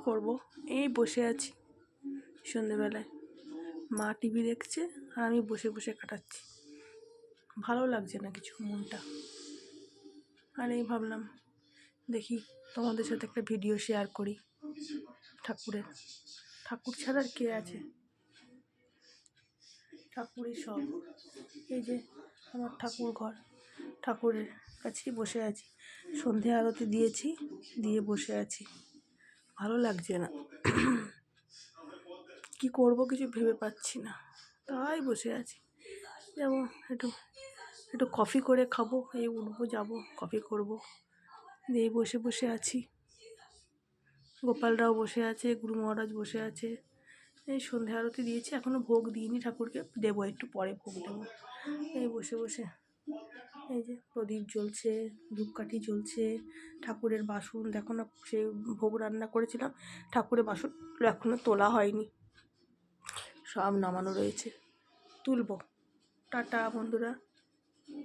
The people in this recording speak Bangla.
করব, এই বসে আছি সন্ধেবেলায়। মা টিভি দেখছে আর আমি বসে বসে কাটাচ্ছি। ভালো লাগছে না কিছু, মনটা। আর এই ভাবলাম দেখি তোমাদের সাথে একটা ভিডিও শেয়ার করি ঠাকুরের। ঠাকুর ছাড়া আর কে আছে? ঠাকুরই সব। এই যে আমার ঠাকুর ঘর, ঠাকুরের কাছেই বসে আছি। সন্ধে আরতি দিয়েছি, দিয়ে বসে আছি। ভালো লাগছে না, কি করব কিছু ভেবে পাচ্ছি না, তাই বসে আছি। যেমন একটু একটু কফি করে খাবো, এই উঠবো যাবো কফি করব, দিয়ে বসে বসে আছি। গোপালরাও বসে আছে, গুরু মহারাজ বসে আছে। এই সন্ধে আরতি দিয়েছি, এখনও ভোগ দিইনি ঠাকুরকে, দেবো একটু পরে ভোগ দেবো। এই বসে বসে এই যে প্রদীপ জ্বলছে, ধূপকাঠি জ্বলছে, ঠাকুরের বাসন দেখো না, সে ভোগ রান্না করেছিলাম, ঠাকুরের বাসন এখনও তোলা হয়নি, সব নামানো রয়েছে, তুলবো। টাটা বন্ধুরা।